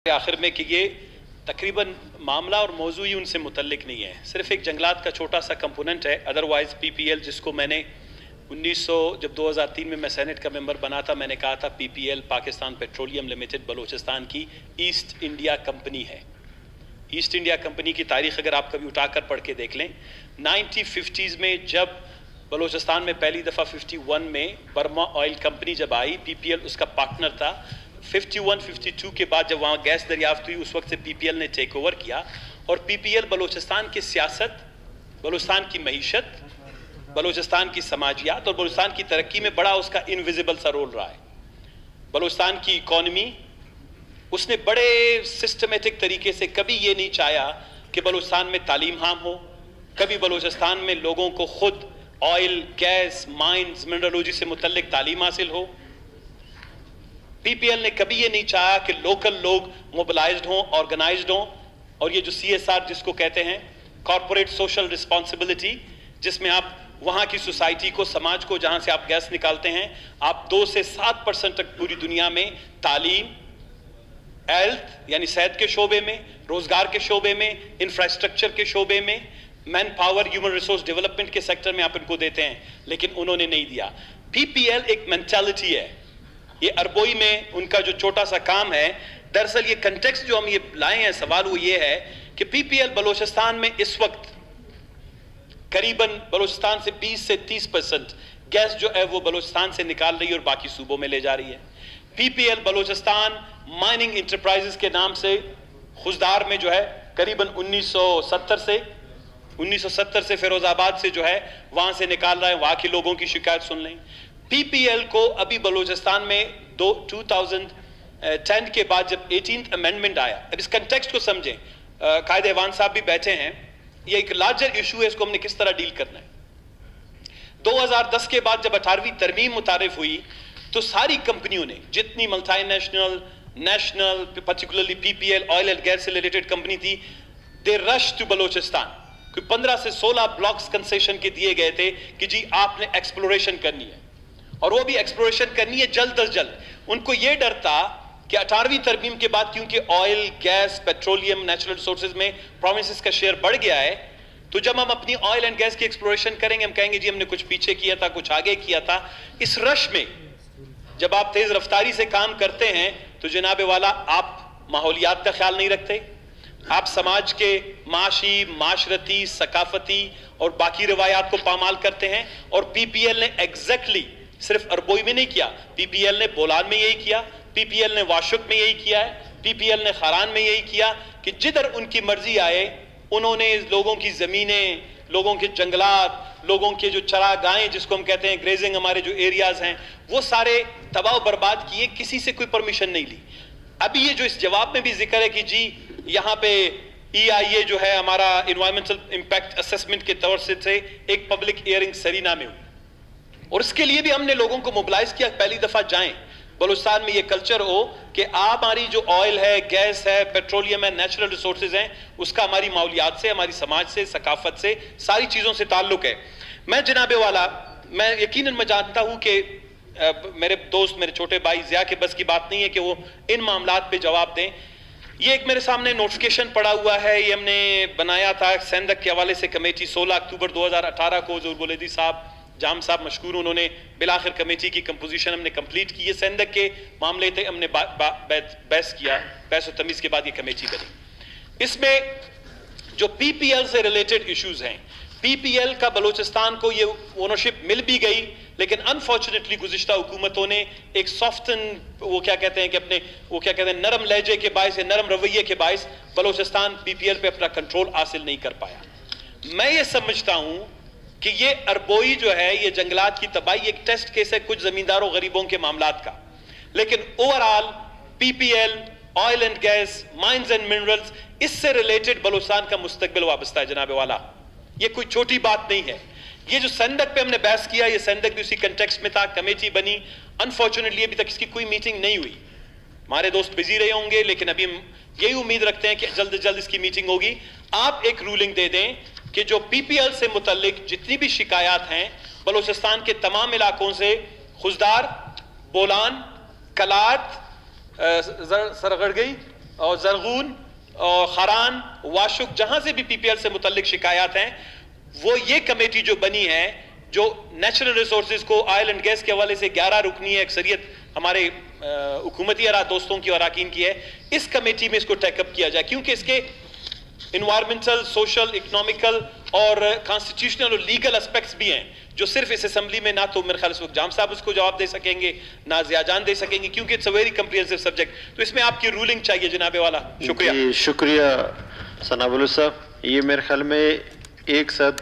आखिर में कि ये तकरीबन मामला और मौजू ही उनसे मुतल्लिक नहीं है, सिर्फ एक जंगलात का छोटा सा कंपोनेंट है। अदरवाइज़ पीपीएल, जिसको मैंने 1900 जब 2003 में मैं सेनेट का मेंबर बना था, मैंने कहा था PPL Pakistan petroleum limited Balochistan की ईस्ट इंडिया कंपनी है। ईस्ट इंडिया कंपनी की तारीख अगर आप कभी उठाकर पढ़ के देख लें, 1950s में जब बलोचिस्तान में पहली दफ़ा 51 में बर्मा ऑयल कंपनी जब आई, पीपीएल उसका पार्टनर था। 51-52 के बाद जब वहाँ गैस दरियाफ्त हुई, उस वक्त से पीपीएल ने टेक ओवर किया और पीपीएल बलोचिस्तान की सियासत, बलोचिस्तान की मईशत, बलोचिस्तान की समाजियात और बलोचिस्तान की तरक्की में बड़ा उसका इनविजिबल सा रोल रहा है। बलोचिस्तान की इकॉनमी उसने बड़े सिस्टमेटिक तरीके से कभी ये नहीं चाहा कि बलोचिस्तान में तालीम हाम हो, कभी बलोचिस्तान में लोगों को खुद ऑयल, गैस, माइंस, मिनरलोजी से मुतल्लिक तालीम हासिल हो। पीपीएल ने कभी ये नहीं चाहा कि लोकल लोग मोबिलाइज्ड हों, ऑर्गेनाइज्ड हों, और ये जो सीएसआर जिसको कहते हैं, कॉर्पोरेट सोशल रिस्पॉन्सिबिलिटी, जिसमें आप वहाँ की सोसाइटी को, समाज को, जहाँ से आप गैस निकालते हैं, आप 2 से 7% तक पूरी दुनिया में तालीम, हेल्थ यानी सेहत के शोबे में, रोजगार के शोबे में, इंफ्रास्ट्रक्चर के शोबे में, man power, human resource development के सेक्टर में आप इनको देते हैं, लेकिन उन्होंने नहीं दिया। पीपीएल एक मेंटालिटी है, ये अरबोई में उनका जो छोटा सा काम है। दरअसल ये कंटेक्स्ट जो हम ये लाए हैं, सवाल वो ये है कि पीपीएल बलोचिस्तान में इस वक्त करीबन बलोचिस्तान से 20 से 30% गैस जो है वो बलोचिस्तान से निकाल रही है और बाकी सूबों में ले जा रही है। पीपीएल बलोचिस्तान माइनिंग इंटरप्राइजेस के नाम से खुजदार में जो है करीबन 1970 से फिरोजाबाद से जो है वहां से निकाल रहा है। वहां के लोगों की शिकायत सुन लें। पीपीएल को अभी बलोचिस्तान में 2010 के बाद जब 18th अमेंडमेंट आया, अब इस कंटेक्स्ट को समझें, कायद ऐवान साहब भी बैठे हैं, ये एक लार्जर इशू है, इसको हमने किस तरह डील करना है। 2010 के बाद जब 18वीं तरमीम मुतारिफ हुई तो सारी कंपनियों ने, जितनी multinational, national, particularly PPL oil and gas से रिलेटेड कंपनी थी, दे रश टू बलोचिस्तान। कोई 15 से 16 ब्लॉक्स कंसेशन के दिए गए थे कि जी आपने एक्सप्लोरेशन करनी है, और वो भी एक्सप्लोरेशन करनी है जल्द अज जल्द। उनको ये डर था कि 18वीं तरमीम के बाद क्योंकि oil, gas, petroleum, natural resources में प्रोविंसेस का शेयर बढ़ गया है, तो जब हम अपनी ऑयल एंड गैस की एक्सप्लोरेशन करेंगे, हम कहेंगे जी हमने कुछ पीछे किया था, कुछ आगे किया था। इस रश में जब आप तेज रफ्तारी से काम करते हैं तो जनाबे वाला आप माहौलियात का ख्याल नहीं रखते, आप समाज के माशी, माशरती, सकाफती और बाकी रवायात को पामाल करते हैं। और पीपीएल ने एग्जैक्टली सिर्फ अरबोई में नहीं किया, पीपीएल ने बोलान में यही किया, पीपीएल ने वाशुक में यही किया है, पीपीएल ने खारान में यही किया कि जिधर उनकी मर्जी आए उन्होंने लोगों की जमीनें, लोगों के जंगलात, लोगों के जो चरागाहें जिसको हम कहते हैं ग्रेजिंग, हमारे जो एरियाज हैं, वो सारे तबाह बर्बाद किए, किसी से कोई परमिशन नहीं ली। अभी ये जो इस जवाब में भी जिक्र है कि जी यहाँ पे EIA जो है हमारा इन्वायरमेंटल इंपैक्ट असेसमेंट के तौर से एक पब्लिक हियरिंग सरीना में हुई, और इसके लिए भी हमने लोगों को मोबिलाइज किया, पहली दफा जाएं बलूचिस्तान में ये कल्चर हो कि आप, हमारी जो ऑयल है, गैस है, पेट्रोलियम है, नेचुरल रिसोर्सेज हैं, उसका हमारी माहौलियात से, हमारी समाज से, सकाफत से, सारी चीज़ों से ताल्लुक है। मैं जनाबे वाला, मैं यकीनन मैं जानता हूँ कि मेरे दोस्त, मेरे छोटे भाई ज़िया के बस की बात नहीं है कि वो इन मामलात पे जवाब दें। ये एक मेरे सामने नोटिफिकेशन पड़ा हुआ है, ये हमने बनाया था सेंधक के हवाले से कमेटी 16 अक्टूबर 2018 को। जो बुलेदी साहब, जाम साहब मशकूर, उन्होंने बिलाखिर कमेटी की कंपोजिशन हमने कंप्लीट की। ये सेंधक के मामले थे, हमने बहस किया, बहस और तमीज़ के बाद ये कमेटी बनी। इसमें जो पीपीएल से रिलेटेड इश्यूज हैं, पीपीएल का बलूचिस्तान को ये ओनरशिप मिल भी गई, लेकिन अनफॉर्चुनेटली गुज़िश्ता हुकूमतों ने एक सॉफ्टन, वो क्या कहते हैं कि अपने, वो क्या कहते हैं, नरम लहजे के बायस या नरम रवैये के बायस बलूचिस्तान पीपीएल पे अपना कंट्रोल हासिल नहीं कर पाया। मैं ये समझता हूं कि ये अरबोई जो है, ये जंगलात की तबाही एक टेस्ट केस है कुछ जमींदारों गरीबों के मामलात का, लेकिन overall PPL, oil and gas, mines and minerals, इससे रिलेटेड बलूचिस्तान का मुस्तकबिल वाबस्ता है जनाबे वाला। ये कोई छोटी बात नहीं है। ये जो सेंधक पे हमने बहस किया, ये सेंधक भी उसी कंटेक्स्ट में था, कमेटी बनी। अनफॉर्चुनेटली अभी तक इसकी कोई मीटिंग नहीं हुई। हमारे दोस्त बिजी रहे होंगे, लेकिन अभी हम यही उम्मीद रखते हैं कि जल्द से जल्द इसकी मीटिंग होगी। आप एक रूलिंग दे दें कि जो पीपीएल से मुतल्लिक जितनी भी शिकायत हैं बलूचिस्तान के तमाम इलाकों से, खुजदार, बोलान, कलात, सरगड़ गई और जरगून और खरान, वाशुक, जहां से भी पीपीएल से मुतल्लिक शिकायत हैं, वो ये कमेटी जो बनी है, जो नेचुरल रिसोर्सेज को ऑयल एंड गैस के हवाले से 11 रुकनी है, अक्सरियत हमारे हुकूमती दोस्तों की और अरकान की है, इस कमेटी में इसको टेकअप किया जाए, क्योंकि इसके इन्वायरमेंटल, सोशल, इकोनॉमिकल और कॉन्स्टिट्यूशनल और लीगल एस्पेक्ट्स भी हैं, जो सिर्फ इस असेंबली में ना तो मेरे ख्याल इस वक्त जाम साहब उसको जवाब दे सकेंगे, ना ज़ियाजान दे सकेंगे, क्योंकि it's a very comprehensive subject. तो इसमें आपकी रूलिंग चाहिए जनाबे वाला। शुक्रिया। शुक्रिया सना बलोच साहब। ये मेरे ख्याल में एक साथ